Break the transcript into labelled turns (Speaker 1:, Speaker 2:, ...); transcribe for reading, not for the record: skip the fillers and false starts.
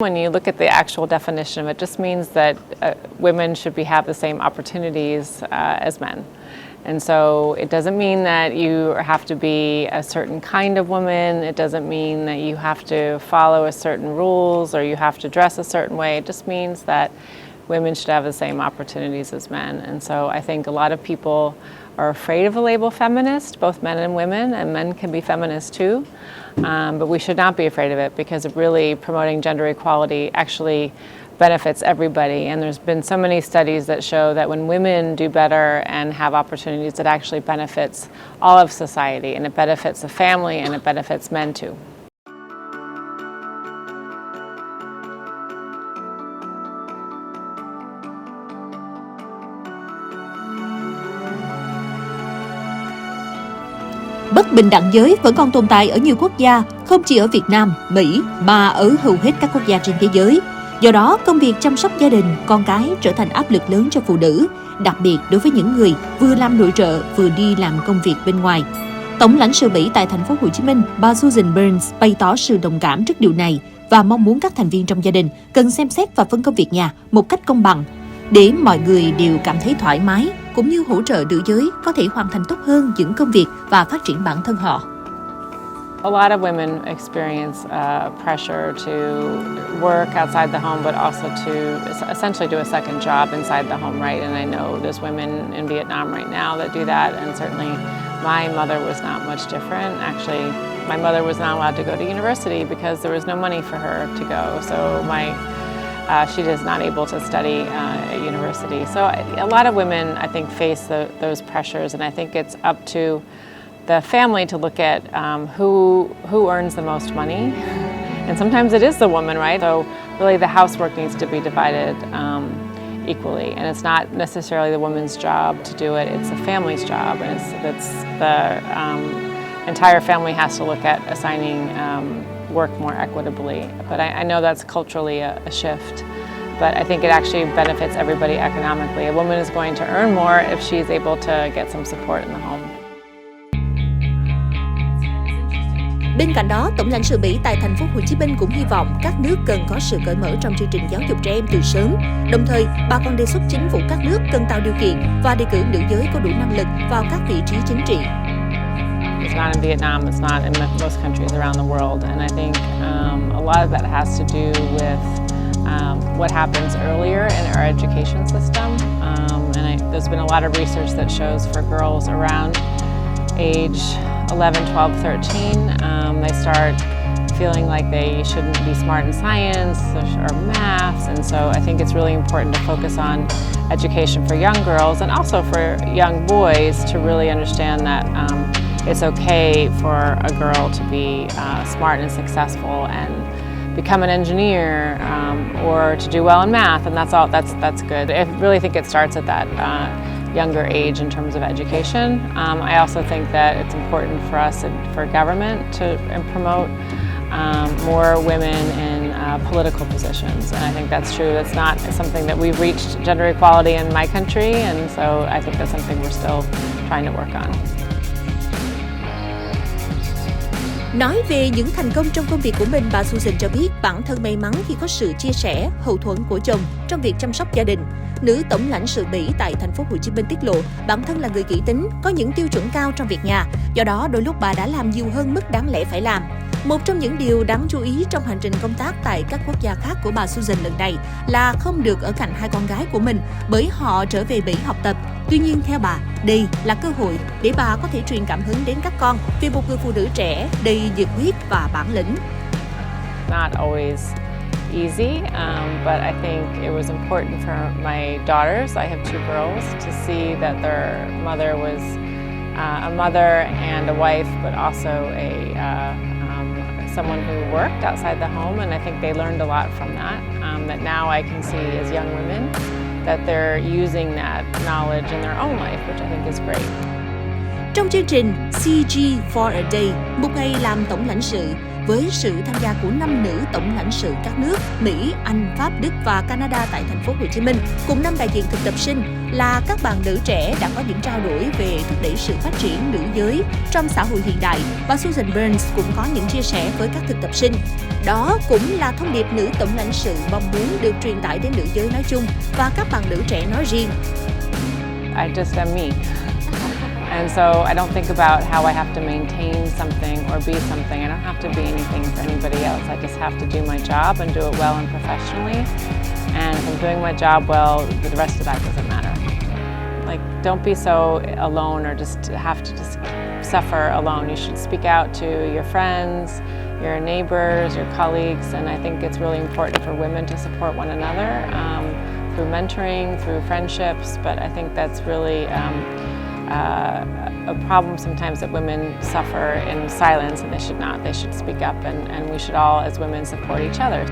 Speaker 1: When you look at the actual definition of it, just means that women should have the same opportunities as men. And so it doesn't mean that you have to be a certain kind of woman. It doesn't mean that you have to follow a certain rules or you have to dress a certain way. It just means that women should have the same opportunities as men. And so I think a lot of people are afraid of the label feminist, both men and women, and men can be feminists too. But we should not be afraid of it because of really promoting gender equality actually benefits everybody. And there's been so many studies that show that when women do better and have opportunities, it actually benefits all of society, and it benefits the family, and it benefits men too.
Speaker 2: Bất bình đẳng giới vẫn còn tồn tại ở nhiều quốc gia, không chỉ ở Việt Nam, Mỹ, mà ở hầu hết các quốc gia trên thế giới. Do đó, công việc chăm sóc gia đình, con cái trở thành áp lực lớn cho phụ nữ, đặc biệt đối với những người vừa làm nội trợ vừa đi làm công việc bên ngoài. Tổng lãnh sự Mỹ tại thành phố Hồ Chí Minh, bà Susan Burns bày tỏ sự đồng cảm trước điều này và mong muốn các thành viên trong gia đình cần xem xét và phân công việc nhà một cách công bằng, để mọi người đều cảm thấy thoải mái, cũng như hỗ trợ nữ giới có thể hoàn thành tốt hơn những công việc và phát triển bản thân họ.
Speaker 1: A lot of women experience pressure to work outside the home, but also to essentially do a second job inside the home, right? And I know there's women in Vietnam right now that do that, and certainly my mother was not much different. Actually, my mother was not allowed to go to university because there was no money for her to go. So she is not able to study at university. So a lot of women, I think, face those pressures, and I think it's up to the family to look at who earns the most money. And sometimes it is the woman, right? So really the housework needs to be divided equally. And it's not necessarily the woman's job to do it, it's the family's job. And it's the entire family has to look at assigning work more equitably. But I know that's culturally a shift. But I think it actually benefits everybody economically. A woman is going to earn more if she's able to get some support in the home.
Speaker 2: Bên cạnh đó, Tổng lãnh sự Mỹ tại thành phố Hồ Chí Minh cũng hy vọng các nước cần có sự cởi mở trong chương trình giáo dục trẻ em từ sớm. Đồng thời, bà còn đề xuất chính phủ các nước cần tạo điều kiện và đề cử nữ giới có đủ năng lực vào các vị trí chính trị.
Speaker 1: It's not in Vietnam, it's not in most countries around the world, and I think a lot of that has to do with what happens earlier in our education system. There's been a lot of research that shows for girls around age 11, 12, 13, they start feeling like they shouldn't be smart in science or maths, and so I think it's really important to focus on education for young girls and also for young boys to really understand that it's okay for a girl to be smart and successful and become an engineer or to do well in math, and that's good. I really think it starts at that younger age in terms of education. I also think that it's important for us, for government, to promote more women in political positions, and I think that's true. That's not something that we've reached gender equality in my country, and so I think that's something we're still trying to work on.
Speaker 2: Nói về những thành công trong công việc của mình, bà Susan cho biết bản thân may mắn khi có sự chia sẻ, hậu thuẫn của chồng trong việc chăm sóc gia đình. Nữ tổng lãnh sự Mỹ tại thành phố Hồ Chí Minh tiết lộ bản thân là người kỹ tính, có những tiêu chuẩn cao trong việc nhà, do đó đôi lúc bà đã làm nhiều hơn mức đáng lẽ phải làm. Một trong những điều đáng chú ý trong hành trình công tác tại các quốc gia khác của bà Susan lần này là không được ở cạnh hai con gái của mình bởi họ trở về Mỹ học tập. Tuy nhiên, theo bà, đây là cơ hội để bà có thể truyền cảm hứng đến các con về một người phụ nữ trẻ đầy nhiệt huyết và bản lĩnh.
Speaker 1: Not always easy, but I think it was important for my daughters. I have two girls, to see that their mother was a mother and a wife, but also someone who worked outside the home, and I think they learned a lot from that. That now I can see as young women that they're using that knowledge in their own life, which I think is great.
Speaker 2: Trong chương trình CG for a Day, một ngày làm tổng lãnh sự, với sự tham gia của 5 nữ tổng lãnh sự các nước Mỹ, Anh, Pháp, Đức và Canada tại thành phố Hồ Chí Minh, cùng 5 đại diện thực tập sinh là các bạn nữ trẻ đã có những trao đổi về thúc đẩy sự phát triển nữ giới trong xã hội hiện đại. Bà Susan Burns cũng có những chia sẻ với các thực tập sinh. Đó cũng là thông điệp nữ tổng lãnh sự mong muốn được truyền tải đến nữ giới nói chung và các bạn nữ trẻ nói riêng.
Speaker 1: I just am me. And so I don't think about how I have to maintain something or be something. I don't have to be anything for anybody else. I just have to do my job and do it well and professionally. And if I'm doing my job well, the rest of that doesn't matter. Like, don't be so alone or just have to just suffer alone. You should speak out to your friends, your neighbors, your colleagues, and I think it's really important for women to support one another through mentoring, through friendships, but I think that's really a problem sometimes that women suffer in silence, and they should not. They should speak up, and we should all, as women, support each other.